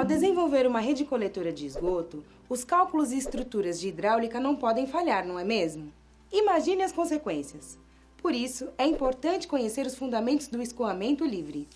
Ao desenvolver uma rede coletora de esgoto, os cálculos e estruturas de hidráulica não podem falhar, não é mesmo? Imagine as consequências. Por isso, é importante conhecer os fundamentos do escoamento livre.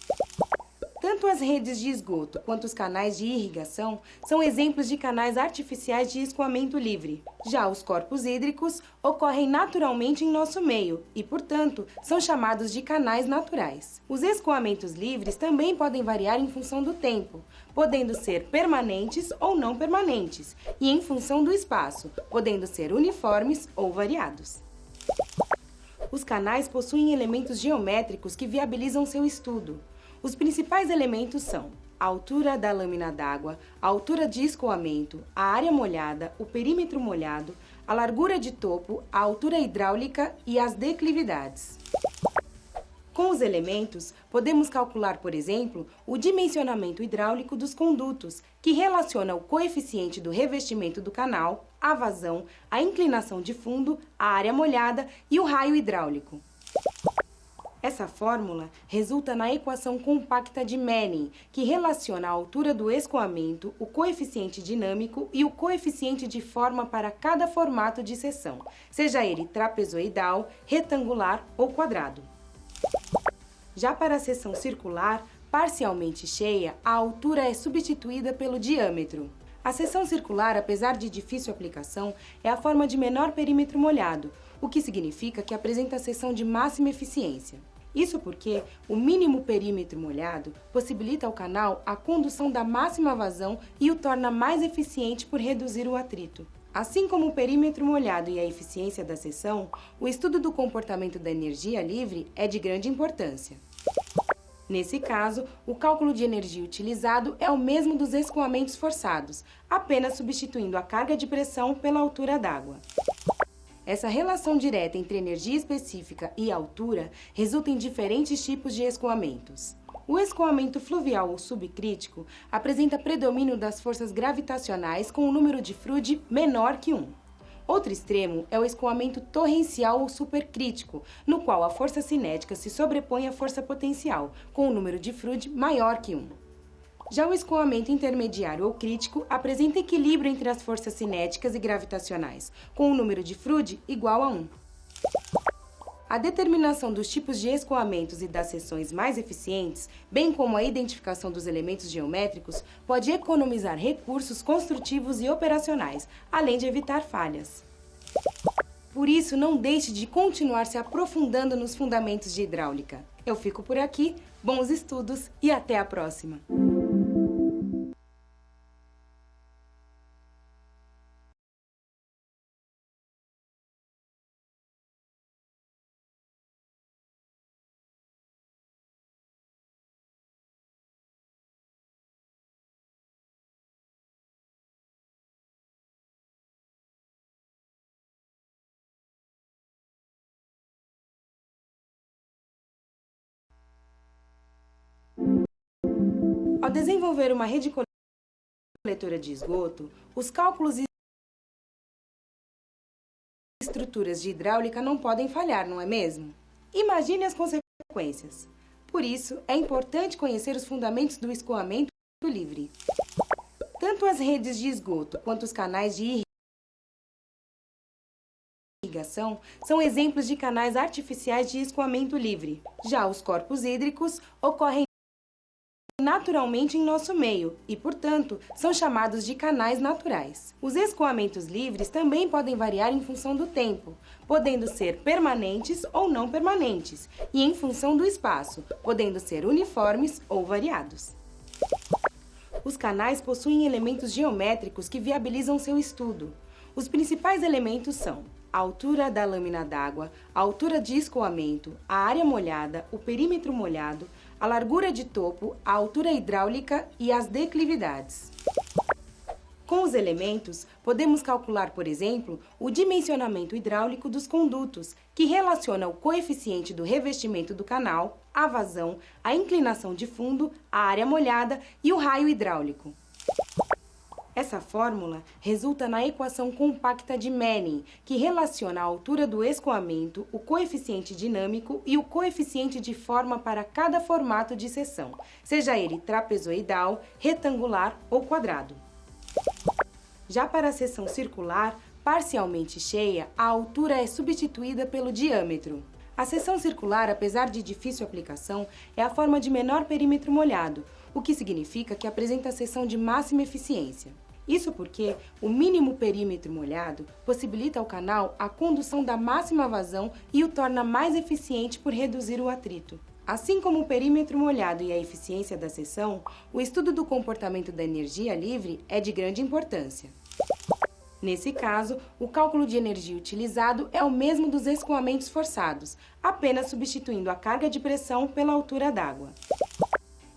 Tanto as redes de esgoto quanto os canais de irrigação são exemplos de canais artificiais de escoamento livre. Já os corpos hídricos ocorrem naturalmente em nosso meio e, portanto, são chamados de canais naturais. Os escoamentos livres também podem variar em função do tempo, podendo ser permanentes ou não permanentes, e em função do espaço, podendo ser uniformes ou variados. Os canais possuem elementos geométricos que viabilizam seu estudo. Os principais elementos são a altura da lâmina d'água, a altura de escoamento, a área molhada, o perímetro molhado, a largura de topo, a altura hidráulica e as declividades. Com os elementos, podemos calcular, por exemplo, o dimensionamento hidráulico dos condutos, que relaciona o coeficiente do revestimento do canal, a vazão, a inclinação de fundo, a área molhada e o raio hidráulico. Essa fórmula resulta na equação compacta de Manning, que relaciona a altura do escoamento, o coeficiente dinâmico e o coeficiente de forma para cada formato de seção, seja ele trapezoidal, retangular ou quadrado. Já para a seção circular, parcialmente cheia, a altura é substituída pelo diâmetro. A seção circular, apesar de difícil aplicação, é a forma de menor perímetro molhado, o que significa que apresenta a seção de máxima eficiência. Isso porque o mínimo perímetro molhado possibilita ao canal a condução da máxima vazão e o torna mais eficiente por reduzir o atrito. Assim como o perímetro molhado e a eficiência da seção, o estudo do comportamento da energia livre é de grande importância. Nesse caso, o cálculo de energia utilizado é o mesmo dos escoamentos forçados, apenas substituindo a carga de pressão pela altura d'água. Essa relação direta entre energia específica e altura resulta em diferentes tipos de escoamentos. O escoamento fluvial ou subcrítico apresenta predomínio das forças gravitacionais com um número de Froude menor que 1. Outro extremo é o escoamento torrencial ou supercrítico, no qual a força cinética se sobrepõe à força potencial, com um número de Froude maior que 1. Já o escoamento intermediário ou crítico apresenta equilíbrio entre as forças cinéticas e gravitacionais, com um número de Froude igual a 1. A determinação dos tipos de escoamentos e das seções mais eficientes, bem como a identificação dos elementos geométricos, pode economizar recursos construtivos e operacionais, além de evitar falhas. Por isso, não deixe de continuar se aprofundando nos fundamentos de hidráulica. Eu fico por aqui, bons estudos e até a próxima! Ao desenvolver uma rede coletora de esgoto, os cálculos e estruturas de hidráulica não podem falhar, não é mesmo? Imagine as consequências. Por isso, é importante conhecer os fundamentos do escoamento livre. Tanto as redes de esgoto quanto os canais de irrigação são exemplos de canais artificiais de escoamento livre. Já os corpos hídricos ocorrem naturalmente em nosso meio e, portanto, são chamados de canais naturais. Os escoamentos livres também podem variar em função do tempo, podendo ser permanentes ou não permanentes, e em função do espaço, podendo ser uniformes ou variados. Os canais possuem elementos geométricos que viabilizam seu estudo. Os principais elementos são a altura da lâmina d'água, a altura de escoamento, a área molhada, o perímetro molhado, a largura de topo, a altura hidráulica e as declividades. Com os elementos, podemos calcular, por exemplo, o dimensionamento hidráulico dos condutos, que relaciona o coeficiente do revestimento do canal, a vazão, a inclinação de fundo, a área molhada e o raio hidráulico. Essa fórmula resulta na equação compacta de Manning, que relaciona a altura do escoamento, o coeficiente dinâmico e o coeficiente de forma para cada formato de seção, seja ele trapezoidal, retangular ou quadrado. Já para a seção circular, parcialmente cheia, a altura é substituída pelo diâmetro. A seção circular, apesar de difícil aplicação, é a forma de menor perímetro molhado, o que significa que apresenta a seção de máxima eficiência. Isso porque o mínimo perímetro molhado possibilita ao canal a condução da máxima vazão e o torna mais eficiente por reduzir o atrito. Assim como o perímetro molhado e a eficiência da seção, o estudo do comportamento da energia livre é de grande importância. Nesse caso, o cálculo de energia utilizado é o mesmo dos escoamentos forçados, apenas substituindo a carga de pressão pela altura d'água.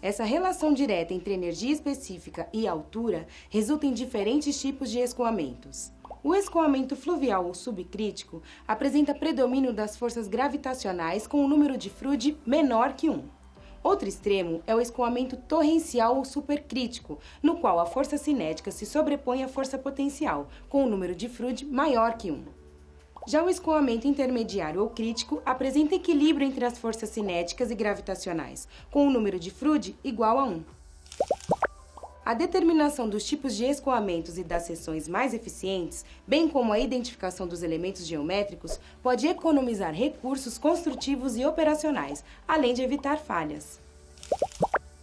Essa relação direta entre energia específica e altura resulta em diferentes tipos de escoamentos. O escoamento fluvial ou subcrítico apresenta predomínio das forças gravitacionais com o número de Froude menor que 1. Outro extremo é o escoamento torrencial ou supercrítico, no qual a força cinética se sobrepõe à força potencial, com o número de Froude maior que 1. Já o escoamento intermediário ou crítico apresenta equilíbrio entre as forças cinéticas e gravitacionais, com o número de Froude igual a 1. A determinação dos tipos de escoamentos e das seções mais eficientes, bem como a identificação dos elementos geométricos, pode economizar recursos construtivos e operacionais, além de evitar falhas.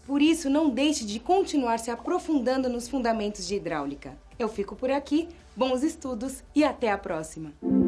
Por isso, não deixe de continuar se aprofundando nos fundamentos de hidráulica. Eu fico por aqui, bons estudos e até a próxima!